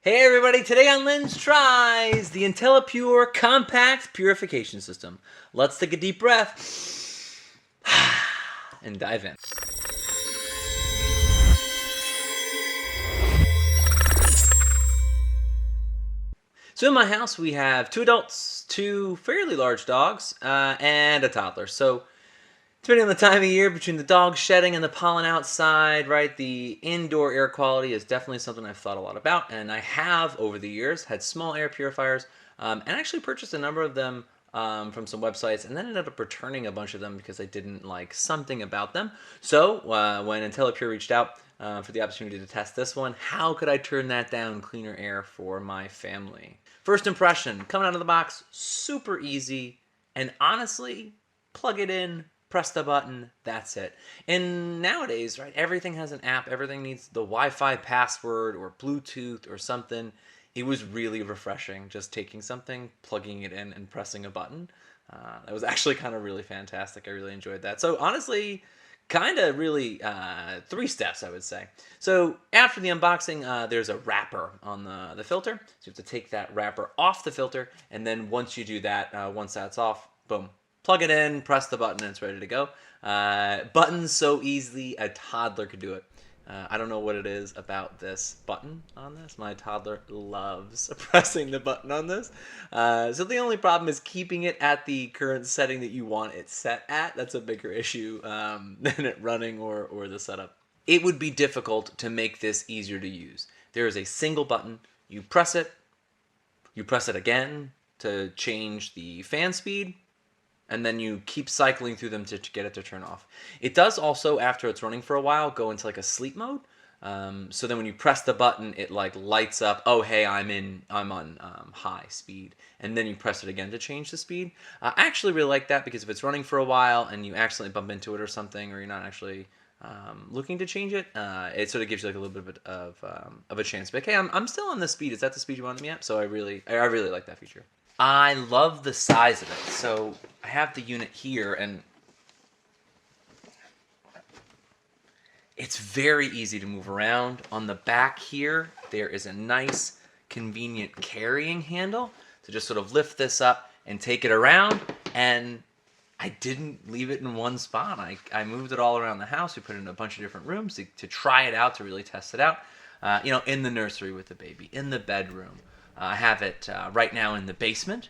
Hey everybody, today on LindzTryz, the Intellipure Compact Purification System. Let's take a deep breath and dive in. So in my house we have 2 adults, 2 fairly large dogs, and a toddler. So depending on the time of year, between the dog shedding and the pollen outside, right, the indoor air quality is definitely something I've thought a lot about. And I have, over the years, had small air purifiers and actually purchased a number of them from some websites and then ended up returning a bunch of them because I didn't like something about them. So when Intellipure reached out for the opportunity to test this one, how could I turn that down cleaner air for my family? First impression, coming out of the box, super easy, and honestly, plug it in, press the button, that's it. And nowadays, right, everything has an app, everything needs the Wi-Fi password or Bluetooth or something. It was really refreshing just taking something, plugging it in, and pressing a button. That was actually kind of really fantastic. I really enjoyed that. So honestly, kind of really 3 steps, I would say. So after the unboxing, there's a wrapper on the filter. So you have to take that wrapper off the filter, and then once you do that, once that's off, boom, plug it in, press the button, and it's ready to go. Buttons so easily, a toddler could do it. I don't know what it is about this button on this. My toddler loves pressing the button on this. So the only problem is keeping it at the current setting that you want it set at. That's a bigger issue than it running or the setup. It would be difficult to make this easier to use. There is a single button. You press it again to change the fan speed, and then you keep cycling through them to get it to turn off. It does also, after it's running for a while, go into like a sleep mode. So then when you press the button, it like lights up, oh hey, I'm on high speed. And then you press it again to change the speed. I actually really like that because if it's running for a while and you accidentally bump into it or something, or you're not actually looking to change it, it sort of gives you like a little bit of a chance. But hey, I'm still on this speed. Is that the speed you wanted me at? So I really like that feature. I love the size of it. So I have the unit here, and it's very easy to move around. On the back here, there is a nice, convenient carrying handle to just sort of lift this up and take it around. And I didn't leave it in one spot. I moved it all around the house. We put it in a bunch of different rooms to try it out, to really test it out. In the nursery with the baby, in the bedroom. I have it right now in the basement,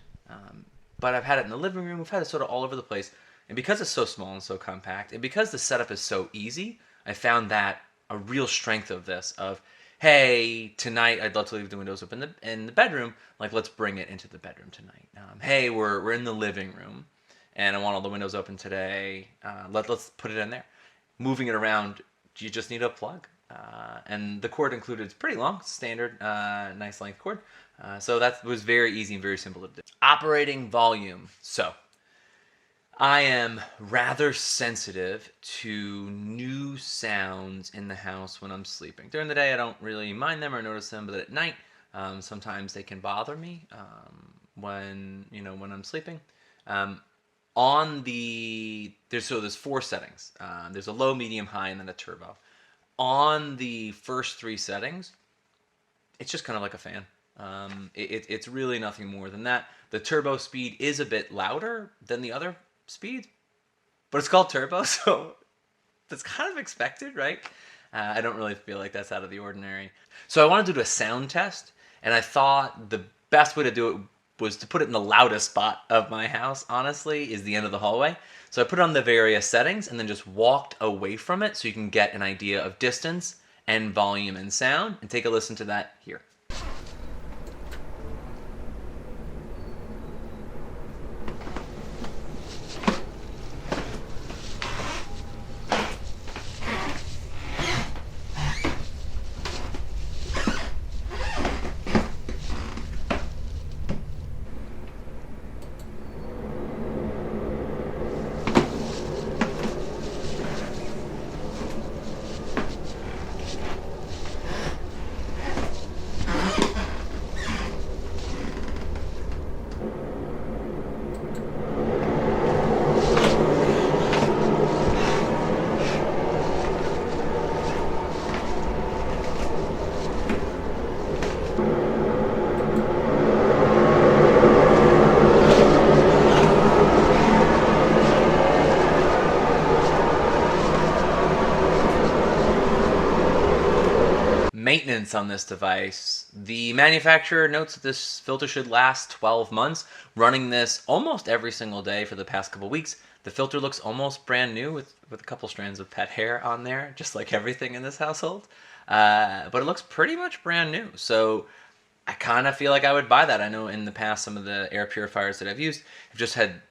but I've had it in the living room. We've had it sort of all over the place. And because it's so small and so compact, and because the setup is so easy, I found that a real strength of this, of, hey, tonight I'd love to leave the windows open in the bedroom. Like, let's bring it into the bedroom tonight. Hey, we're in the living room, and I want all the windows open today. Let's put it in there. Moving it around, you just need a plug. And the cord included is pretty long, standard, nice length cord. So that was very easy and very simple to do. Operating volume. So I am rather sensitive to new sounds in the house when I'm sleeping. During the day, I don't really mind them or notice them, but at night, sometimes they can bother me when I'm sleeping. There's 4 settings. There's a low, medium, high, and then a turbo. On the first 3 settings, it's just kind of like a fan. It's really nothing more than that. The turbo speed is a bit louder than the other speeds, but it's called turbo, so that's kind of expected, right? I don't really feel like that's out of the ordinary. So I wanted to do a sound test, and I thought the best way to do it was to put it in the loudest spot of my house, honestly, is the end of the hallway. So I put on the various settings and then just walked away from it so you can get an idea of distance and volume and sound, and take a listen to that here. maintenance on this device, the manufacturer notes that this filter should last 12 months. Running this almost every single day for the past couple weeks, the filter looks almost brand new with a couple strands of pet hair on there, just like everything in this household. But it looks pretty much brand new. So I kind of feel like I would buy that. I know in the past some of the air purifiers that I've used have just had,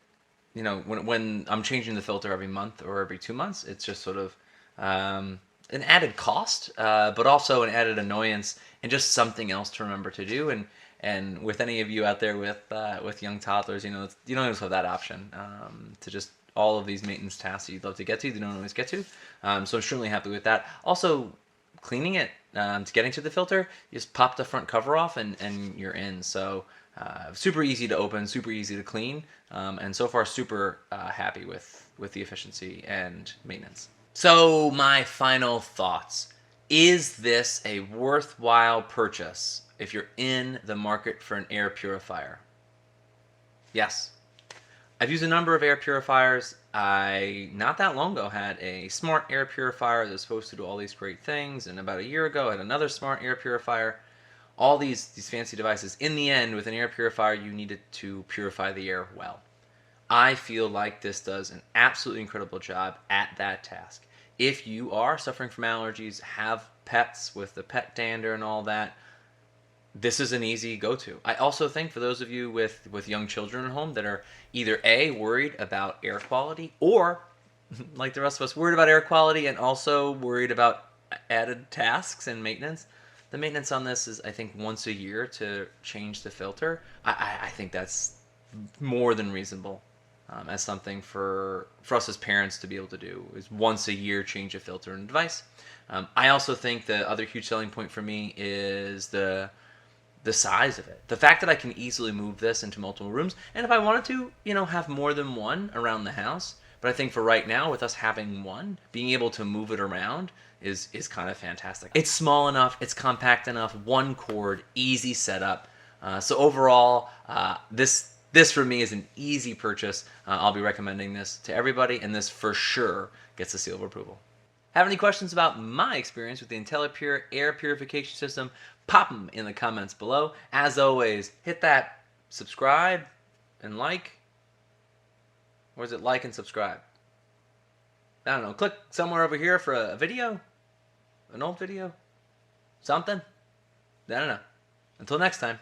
when I'm changing the filter every month or every 2 months, it's just sort of an added cost, but also an added annoyance and just something else to remember to do. And with any of you out there with young toddlers, you don't always have that option to just all of these maintenance tasks that you'd love to get to, you don't always get to. So I'm extremely happy with that. Also, cleaning it, to getting to the filter, you just pop the front cover off and you're in. So super easy to open, super easy to clean, and so far super happy with the efficiency and maintenance. So my final thoughts. Is this a worthwhile purchase if you're in the market for an air purifier? Yes. I've used a number of air purifiers. I, not that long ago, had a smart air purifier that's supposed to do all these great things, and about a year ago I had another smart air purifier. All these fancy devices. In the end, with an air purifier, you needed to purify the air well. I feel like this does an absolutely incredible job at that task. If you are suffering from allergies, have pets with the pet dander and all that, this is an easy go-to. I also think for those of you with young children at home that are either A, worried about air quality, or, like the rest of us, worried about air quality and also worried about added tasks and maintenance, the maintenance on this is, I think, once a year to change the filter. I think that's more than reasonable as something for us as parents to be able to do, is once a year change a filter in a device. I also think the other huge selling point for me is the size of it. The fact that I can easily move this into multiple rooms, and if I wanted to, have more than one around the house. But I think for right now, with us having one, being able to move it around is kind of fantastic. It's small enough, it's compact enough, one cord, easy setup. So overall, this for me is an easy purchase. I'll be recommending this to everybody, and this for sure gets a seal of approval. Have any questions about my experience with the Intellipure air purification system? Pop them in the comments below. As always, hit that subscribe and like. Or is it like and subscribe? I don't know. Click somewhere over here for a video. An old video. Something. I don't know. Until next time.